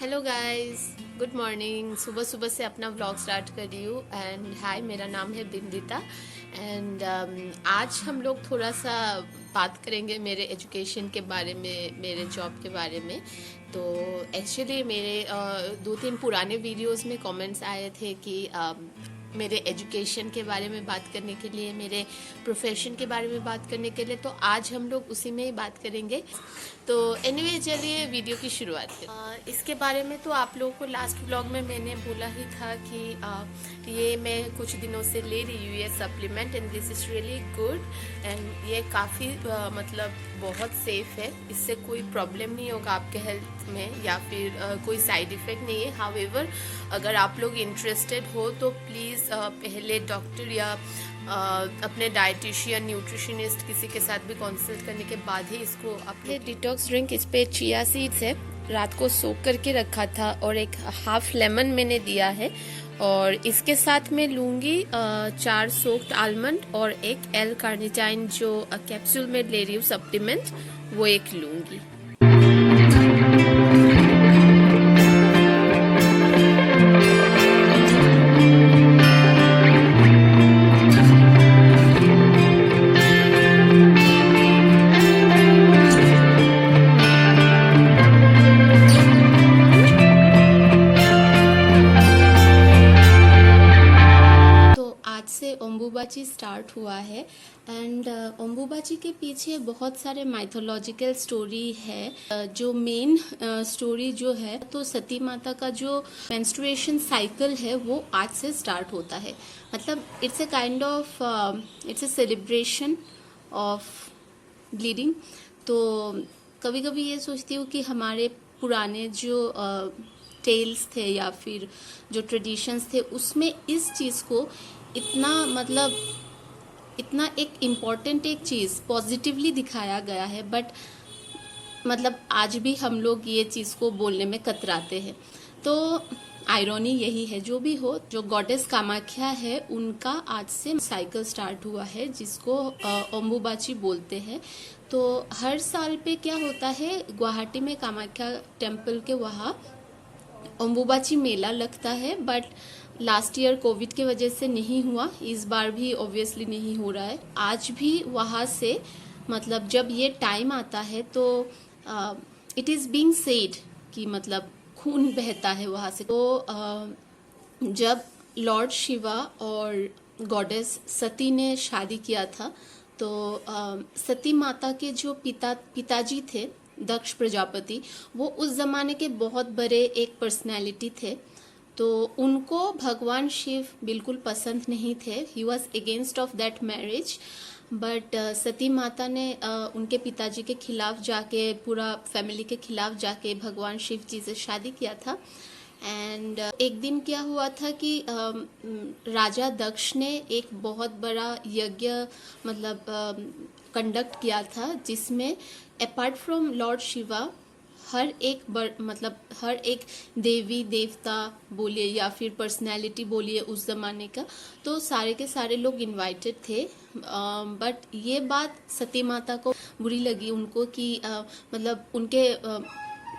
Hello guys, good morning. सुबह सुबह से अपना व्लॉग स्टार्ट कर रही हूँ। एंड हाय, मेरा नाम है बिंदिता। एंड आज हम लोग थोड़ा सा बात करेंगे मेरे एजुकेशन के बारे में, मेरे जॉब के बारे में। तो एक्चुअली मेरे दो तीन पुराने वीडियोस में कमेंट्स आए थे कि मेरे एजुकेशन के बारे में बात करने के लिए, मेरे प्रोफेशन के बारे में बात करने के लिए। तो आज हम लोग उसी में ही बात करेंगे। तो एनीवे, चलिए वीडियो की शुरुआत करें। इसके बारे में तो आप लोगों को लास्ट व्लॉग में मैंने बोला ही था कि ये मैं कुछ दिनों से ले रही हूँ ये supplement, and this is really good. And ये काफ़ी मतलब बहुत सेफ है। इससे कोई प्रॉब्लम नहीं होगा आपके हेल्थ में, या फिर कोई साइड इफ़ेक्ट नहीं है। हाउएवर, अगर आप लोग इंटरेस्टेड हो तो प्लीज़ पहले डॉक्टर या अपने डाइटिशियन, न्यूट्रिशनिस्ट किसी के साथ भी कंसल्ट करने के बाद ही इसको अपने डिटॉक्स ड्रिंक। इस पे चिया सीड्स है, रात को सोक करके रखा था, और एक हाफ लेमन मैंने दिया है। और इसके साथ मैं लूँगी 4 सोक्ड आलमंड और एक एल कार्निटाइन जो कैप्सूल में ले रही हूँ सप्लीमेंट, वो एक लूँगी। ओम्बुबाची स्टार्ट हुआ है। एंड ओम्बुबाची के पीछे बहुत सारे माइथोलॉजिकल स्टोरी है। जो मेन स्टोरी जो है, तो सती माता का जो मेंस्ट्रुएशन साइकिल है वो आज से स्टार्ट होता है। मतलब it's a kind of it's a celebration of bleeding. तो कभी कभी ये सोचती हूँ कि हमारे पुराने जो टेल्स थे या फिर जो ट्रेडिशंस थे, उसमें इस चीज़ को इतना मतलब इतना एक इम्पॉर्टेंट एक चीज़ पॉजिटिवली दिखाया गया है। बट मतलब आज भी हम लोग ये चीज़ को बोलने में कतराते हैं। तो आयरनी यही है। जो भी हो, जो गॉडेस कामाख्या है उनका आज से साइकिल स्टार्ट हुआ है, जिसको ओम्बुबाची बोलते हैं। तो हर साल पे क्या होता है, गुवाहाटी में कामाख्या टेम्पल के वहाँ ओम्बुबाची मेला लगता है। बट लास्ट ईयर कोविड के वजह से नहीं हुआ, इस बार भी ऑब्वियसली नहीं हो रहा है। आज भी वहाँ से मतलब जब ये टाइम आता है तो इट इज़ बीइंग सेड कि मतलब खून बहता है वहाँ से। तो जब लॉर्ड शिवा और गॉडेस सती ने शादी किया था, तो सती माता के जो पिताजी थे, दक्ष प्रजापति, वो उस जमाने के बहुत बड़े एक पर्सनैलिटी थे। तो उनको भगवान शिव बिल्कुल पसंद नहीं थे। He was against of that marriage. But Sati Mata ने उनके पिताजी के खिलाफ जाके, पूरा फैमिली के खिलाफ जाके भगवान शिव जी से शादी किया था। एंड एक दिन क्या हुआ था कि राजा दक्ष ने एक बहुत बड़ा यज्ञ मतलब कंडक्ट किया था, जिसमें अपार्ट फ्रॉम लॉर्ड शिवा मतलब हर एक देवी देवता बोलिए या फिर पर्सनैलिटी बोलिए उस जमाने का, तो सारे के सारे लोग इनवाइटेड थे। बट ये बात सती माता को बुरी लगी उनको कि मतलब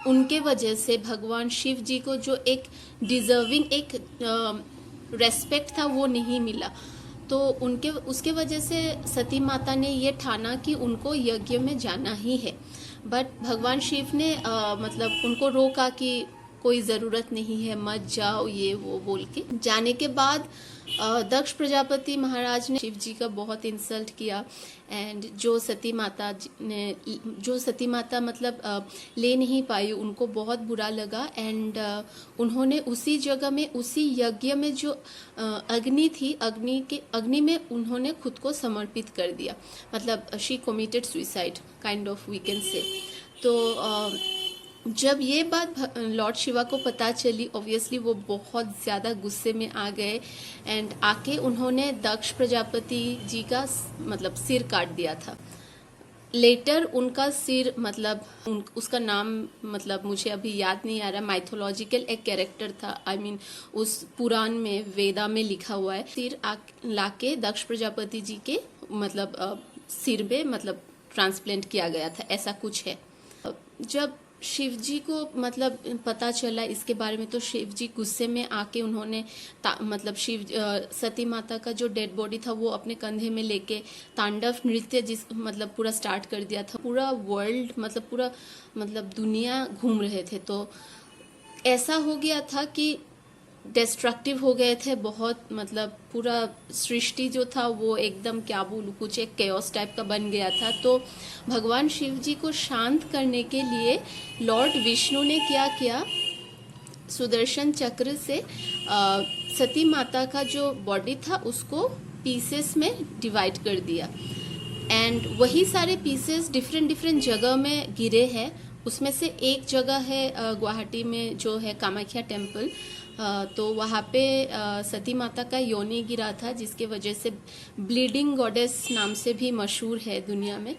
उनके वजह से भगवान शिव जी को जो एक डिजर्विंग एक रेस्पेक्ट था वो नहीं मिला। तो उसके वजह से सती माता ने ये ठाना कि उनको यज्ञ में जाना ही है। बट भगवान शिव ने मतलब उनको रोका कि कोई ज़रूरत नहीं है, मत जाओ, ये वो बोल के। जाने के बाद दक्ष प्रजापति महाराज ने शिव जी का बहुत इंसल्ट किया। एंड जो सती माता मतलब ले नहीं पाई, उनको बहुत बुरा लगा। एंड उन्होंने उसी जगह में, उसी यज्ञ में जो अग्नि थी, अग्नि में उन्होंने खुद को समर्पित कर दिया। मतलब she committed suicide, kind of we can say. तो जब ये बात लॉर्ड शिवा को पता चली, ऑब्वियसली वो बहुत ज़्यादा गुस्से में आ गए। एंड आके उन्होंने दक्ष प्रजापति जी का मतलब सिर काट दिया था। लेटर उनका सिर मतलब उसका नाम मतलब मुझे अभी याद नहीं आ रहा, माइथोलॉजिकल एक कैरेक्टर था, आई मीन उस पुराण में, वेदा में लिखा हुआ है। सिर लाके दक्ष प्रजापति जी के मतलब सिर में मतलब ट्रांसप्लांट किया गया था, ऐसा कुछ है। जब शिव जी को मतलब पता चला इसके बारे में, तो शिव जी गुस्से में आके उन्होंने मतलब सती माता का जो डेड बॉडी था वो अपने कंधे में लेके तांडव नृत्य मतलब पूरा स्टार्ट कर दिया था। पूरा वर्ल्ड मतलब पूरा मतलब दुनिया घूम रहे थे। तो ऐसा हो गया था कि डिस्ट्रक्टिव हो गए थे बहुत, मतलब पूरा सृष्टि जो था वो एकदम क्या बोलूं, कुछ एक केओस टाइप का बन गया था। तो भगवान शिव जी को शांत करने के लिए लॉर्ड विष्णु ने क्या किया, सुदर्शन चक्र से सती माता का जो बॉडी था उसको पीसेस में डिवाइड कर दिया। एंड वही सारे पीसेस डिफरेंट डिफरेंट जगह में गिरे हैं। उसमें से एक जगह है गुवाहाटी में जो है कामाख्या टेम्पल। तो वहाँ पे सती माता का योनि गिरा था, जिसके वजह से ब्लीडिंग गॉडेस नाम से भी मशहूर है दुनिया में।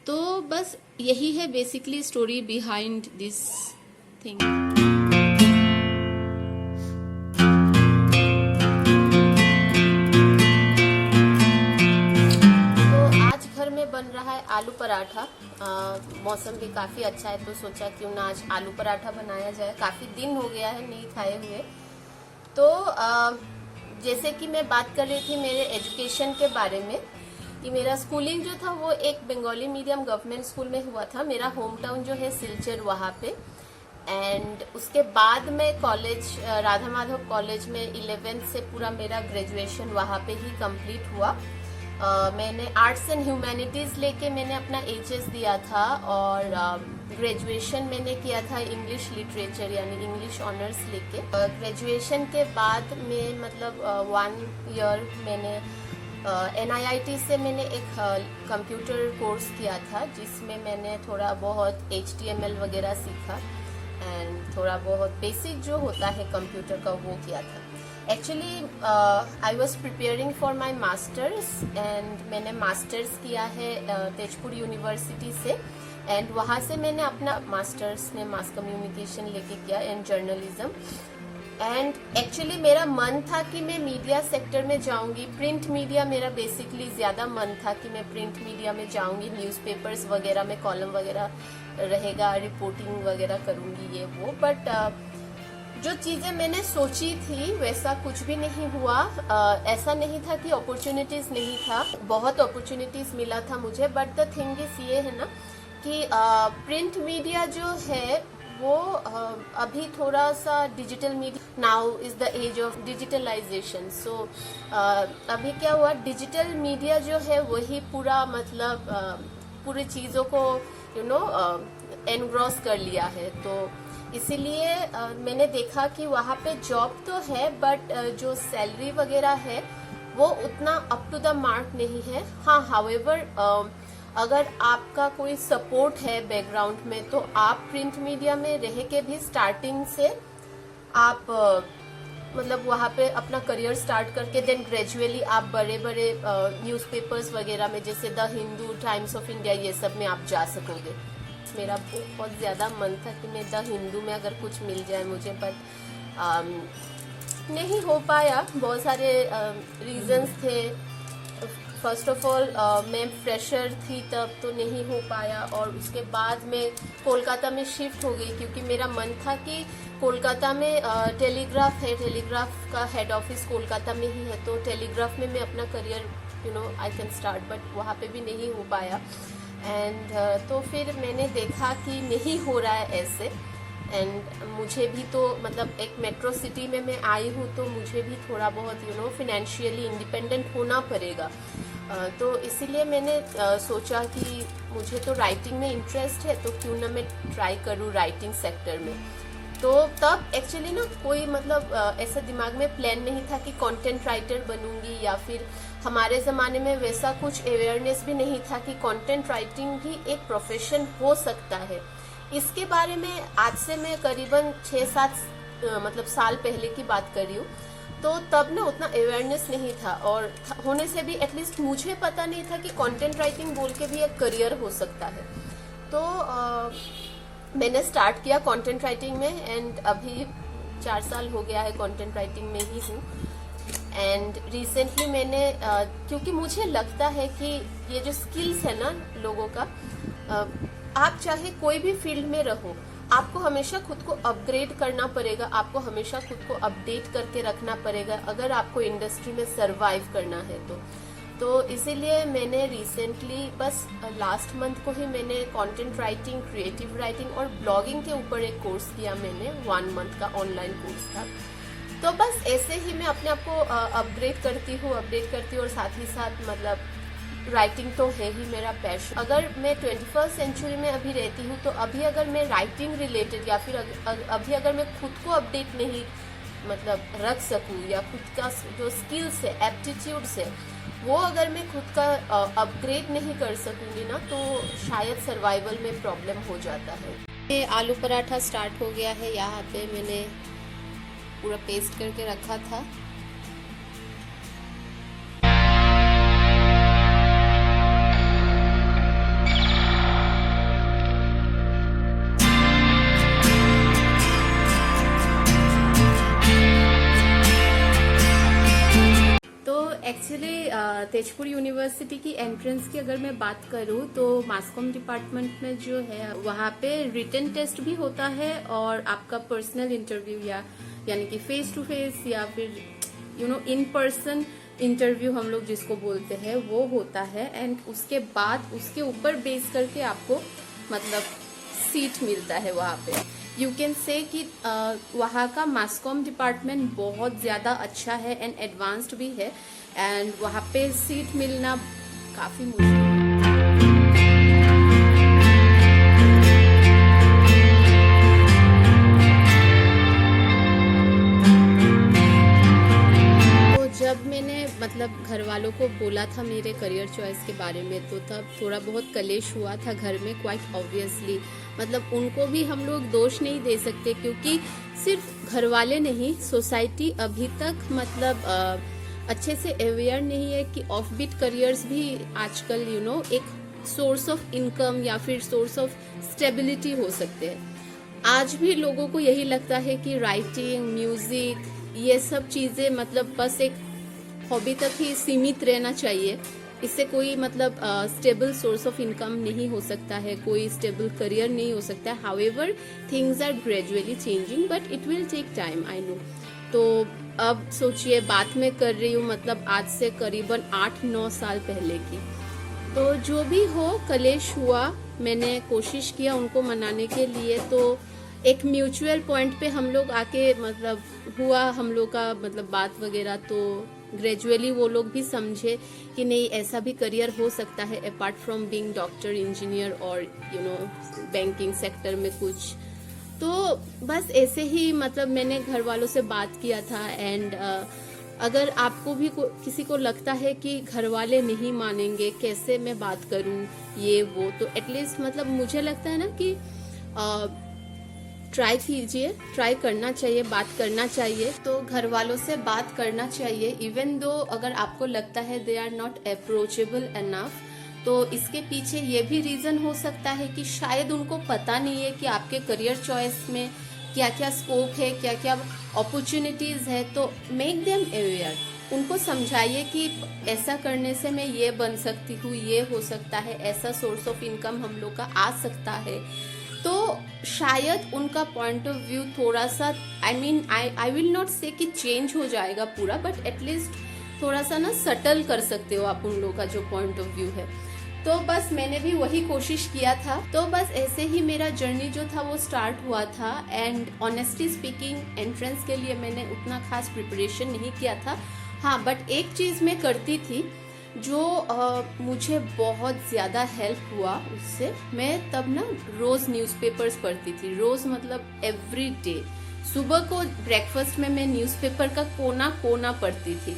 तो बस यही है basically story behind this thing. बन रहा है आलू पराठा। मौसम भी काफ़ी अच्छा है तो सोचा क्यों ना आज आलू पराठा बनाया जाए। काफ़ी दिन हो गया है नहीं खाए हुए। तो जैसे कि मैं बात कर रही थी मेरे एजुकेशन के बारे में, कि मेरा स्कूलिंग जो था वो एक बंगाली मीडियम गवर्नमेंट स्कूल में हुआ था। मेरा होम टाउन जो है सिलचर, वहाँ पे। एंड उसके बाद मैं कॉलेज राधा माधव कॉलेज में 11th से पूरा मेरा ग्रेजुएशन वहाँ पे ही कंप्लीट हुआ। मैंने आर्ट्स एंड ह्यूमैनिटीज़ लेके मैंने अपना HS दिया था, और ग्रेजुएशन मैंने किया था इंग्लिश लिटरेचर यानी इंग्लिश ऑनर्स लेके। ग्रेजुएशन के बाद में मतलब 1 ईयर मैंने NIIT से मैंने एक कंप्यूटर कोर्स किया था, जिसमें मैंने थोड़ा बहुत HTML वगैरह सीखा एंड थोड़ा बहुत बेसिक जो होता है कंप्यूटर का वो किया था। Actually I was preparing for my masters and मैंने मास्टर्स किया है तेजपुर यूनिवर्सिटी से। एंड वहाँ से मैंने अपना मास्टर्स में मास कम्युनिकेशन लेके किया एंड जर्नलिज्म। एंड एक्चुअली मेरा मन था कि मैं मीडिया सेक्टर में जाऊंगी। प्रिंट मीडिया मेरा बेसिकली ज़्यादा मन था कि मैं प्रिंट मीडिया में जाऊंगी, न्यूज़पेपर्स वगैरह में कॉलम वगैरह रहेगा, रिपोर्टिंग वगैरह करूंगी ये वो। बट जो चीज़ें मैंने सोची थी वैसा कुछ भी नहीं हुआ। ऐसा नहीं था कि अपॉर्चुनिटीज़ नहीं था, बहुत अपॉर्चुनिटीज़ मिला था मुझे। बट द थिंग इज ये है ना कि प्रिंट मीडिया जो है वो अभी थोड़ा सा digital media, now is the age of digitalization. So अभी क्या हुआ, डिजिटल मीडिया जो है वही पूरा मतलब पूरी चीज़ों को एनग्रॉस कर लिया है। तो इसीलिए मैंने देखा कि वहाँ पे जॉब तो है बट जो सैलरी वगैरह है वो उतना अप टू द मार्क नहीं है। हाँ, हाउएवर अगर आपका कोई सपोर्ट है बैकग्राउंड में तो आप प्रिंट मीडिया में रह के भी स्टार्टिंग से आप मतलब वहाँ पे अपना करियर स्टार्ट करके देन ग्रेजुअली आप बड़े बड़े न्यूज़पेपर्स वगैरह में जैसे the Hindu, times of India, ये सब में आप जा सकोगे। मेरा बहुत ज़्यादा मन था कि मैं द हिंदू में अगर कुछ मिल जाए मुझे, बट नहीं हो पाया। बहुत सारे रीजंस थे। फर्स्ट ऑफ ऑल मैं फ्रेशर थी तब, तो नहीं हो पाया। और उसके बाद मैं कोलकाता में शिफ्ट हो गई क्योंकि मेरा मन था कि कोलकाता में टेलीग्राफ है, टेलीग्राफ का हेड ऑफिस कोलकाता में ही है, तो टेलीग्राफ में मैं अपना career I can start. But वहाँ पे भी नहीं हो पाया। एंड तो फिर मैंने देखा कि नहीं हो रहा है ऐसे। एंड मुझे भी तो मतलब एक मेट्रो सिटी में मैं आई हूँ तो मुझे भी थोड़ा बहुत फिनेंशियली इंडिपेंडेंट होना पड़ेगा। तो इसीलिए मैंने सोचा कि मुझे तो राइटिंग में इंटरेस्ट है तो क्यों ना मैं ट्राई करूँ राइटिंग सेक्टर में। तो तब एक्चुअली ना कोई मतलब ऐसा दिमाग में प्लान नहीं था कि कंटेंट राइटर बनूंगी, या फिर हमारे ज़माने में वैसा कुछ अवेयरनेस भी नहीं था कि कंटेंट राइटिंग भी एक प्रोफेशन हो सकता है। इसके बारे में आज से मैं करीबन 6-7 मतलब साल पहले की बात कर रही हूँ। तो तब ना उतना अवेयरनेस नहीं था, और होने से भी एटलीस्ट मुझे पता नहीं था कि कंटेंट राइटिंग बोल के भी एक करियर हो सकता है। तो मैंने स्टार्ट किया कंटेंट राइटिंग में एंड अभी 4 साल हो गया है कंटेंट राइटिंग में ही हूँ। एंड रिसेंटली मैंने क्योंकि मुझे लगता है कि ये जो स्किल्स है ना लोगों का, आप चाहे कोई भी फील्ड में रहो, आपको हमेशा खुद को अपग्रेड करना पड़ेगा, आपको हमेशा खुद को अपडेट करके रखना पड़ेगा अगर आपको इंडस्ट्री में सरवाइव करना है तो इसीलिए मैंने रिसेंटली बस लास्ट मंथ को ही मैंने कंटेंट राइटिंग, क्रिएटिव राइटिंग और ब्लॉगिंग के ऊपर एक कोर्स किया मैंने, 1 मंथ का ऑनलाइन कोर्स था। तो बस ऐसे ही मैं अपने आप को अपडेट करती हूँ और साथ ही साथ मतलब राइटिंग तो है ही मेरा पैशन। अगर मैं 21st सेंचुरी में अभी रहती हूँ तो अभी अगर मैं राइटिंग रिलेटेड या फिर अभी अगर मैं खुद को अपडेट नहीं मतलब रख सकूँ या खुद का जो स्किल्स है, एप्टीट्यूड्स है, वो अगर मैं खुद का अपग्रेड नहीं कर सकूँगी ना तो शायद सर्वाइवल में प्रॉब्लम हो जाता है। ये आलू पराठा स्टार्ट हो गया है। यहाँ पे मैंने पूरा पेस्ट करके रखा था। एक्चुअली तेजपुर यूनिवर्सिटी की एंट्रेंस की अगर मैं बात करूँ तो मास कॉम डिपार्टमेंट में जो है वहाँ पे रिटन टेस्ट भी होता है और आपका पर्सनल इंटरव्यू यानी कि फेस टू फेस या फिर इन पर्सन इंटरव्यू हम लोग जिसको बोलते हैं वो होता है। एंड उसके बाद उसके ऊपर बेस करके आपको मतलब सीट मिलता है वहाँ पे। यू कैन से कि वहाँ का मास कॉम डिपार्टमेंट बहुत ज़्यादा अच्छा है एंड एडवांस्ड भी है एंड वहाँ पे सीट मिलना काफ़ी मुश्किल है। जब मैंने मतलब घर वालों को बोला था मेरे करियर चॉइस के बारे में तो तब थोड़ा बहुत कलेश हुआ था घर में, क्वाइट ऑब्वियसली। मतलब उनको भी हम लोग दोष नहीं दे सकते क्योंकि सिर्फ घर वाले नहीं, सोसाइटी अभी तक मतलब अच्छे से अवेयर नहीं है कि ऑफ बीट करियर्स भी आजकल एक सोर्स ऑफ इनकम या फिर सोर्स ऑफ स्टेबिलिटी हो सकते हैं। आज भी लोगों को यही लगता है कि राइटिंग, म्यूजिक, ये सब चीजें मतलब बस एक हॉबी तक ही सीमित रहना चाहिए। इससे कोई मतलब स्टेबल सोर्स ऑफ इनकम नहीं हो सकता है, कोई स्टेबल करियर नहीं हो सकता है। However things are gradually changing but it will take time, I know. तो अब सोचिए बात मैं कर रही हूँ मतलब आज से करीबन 8-9 साल पहले की। तो जो भी हो, कलेश हुआ, मैंने कोशिश किया उनको मनाने के लिए। तो एक म्यूचुअल पॉइंट पे हम लोग आके मतलब हुआ हम लोग का मतलब बात वगैरह। तो ग्रेजुअली वो लोग भी समझे कि नहीं ऐसा भी करियर हो सकता है apart from being doctor, engineer और बैंकिंग सेक्टर में कुछ। तो बस ऐसे ही मतलब मैंने घर वालों से बात किया था। एंड अगर आपको भी किसी को लगता है कि घर वाले नहीं मानेंगे, कैसे मैं बात करूं ये वो, तो एटलीस्ट मतलब मुझे लगता है ना कि ट्राई कीजिए, ट्राई करना चाहिए, बात करना चाहिए। तो घर वालों से बात करना चाहिए इवन दो अगर आपको लगता है they are not approachable enough. तो इसके पीछे ये भी रीजन हो सकता है कि शायद उनको पता नहीं है कि आपके करियर चॉइस में क्या क्या स्कोप है, क्या क्या अपॉर्चुनिटीज है। तो मेक देम अवेयर, उनको समझाइए कि ऐसा करने से मैं ये बन सकती हूँ, ये हो सकता है, ऐसा सोर्स ऑफ इनकम हम लोग का आ सकता है। तो शायद उनका पॉइंट ऑफ व्यू थोड़ा सा आई विल नॉट से कि चेंज हो जाएगा पूरा, बट एटलीस्ट थोड़ा सा ना सटल कर सकते हो आप उन लोगों का जो पॉइंट ऑफ व्यू है। तो बस मैंने भी वही कोशिश किया था। तो बस ऐसे ही मेरा जर्नी जो था वो स्टार्ट हुआ था। एंड ऑनेस्टली स्पीकिंग एंट्रेंस के लिए मैंने उतना खास प्रिपरेशन नहीं किया था। हाँ, बट एक चीज़ मैं करती थी जो मुझे बहुत ज़्यादा हेल्प हुआ उससे। मैं तब ना रोज़ न्यूज़पेपर्स पढ़ती थी, रोज़ मतलब एवरी डे। सुबह को ब्रेकफास्ट में मैं न्यूज़पेपर का कोना कोना पढ़ती थी।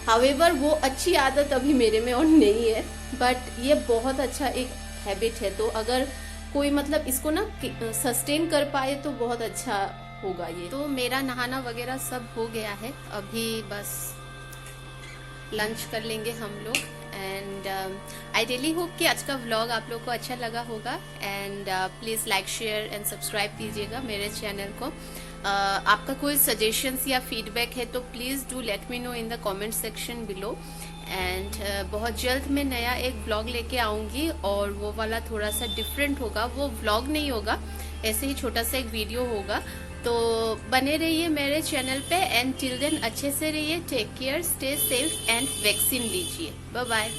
हाउएवर वो अच्छी आदत अभी मेरे में और नहीं है, बट ये बहुत अच्छा एक हैबिट है। तो अगर कोई मतलब इसको ना सस्टेन कर पाए तो बहुत अच्छा होगा ये। तो मेरा नहाना वगैरह सब हो गया है, अभी बस लंच कर लेंगे हम लोग। एंड आई रियली होप कि आज का व्लॉग आप लोग को अच्छा लगा होगा। And please like, share and subscribe कीजिएगा मेरे चैनल को। आपका कोई सजेशंस या फीडबैक है तो please do let me know in the comment section below. And बहुत जल्द मैं नया एक व्लॉग लेके आऊँगी और वो वाला थोड़ा सा डिफरेंट होगा। वो व्लॉग नहीं होगा, ऐसे ही छोटा सा एक वीडियो होगा। तो बने रहिए मेरे चैनल पे एंड टिल देन अच्छे से रहिए, take care, stay safe and vaccine लीजिए। Bye bye.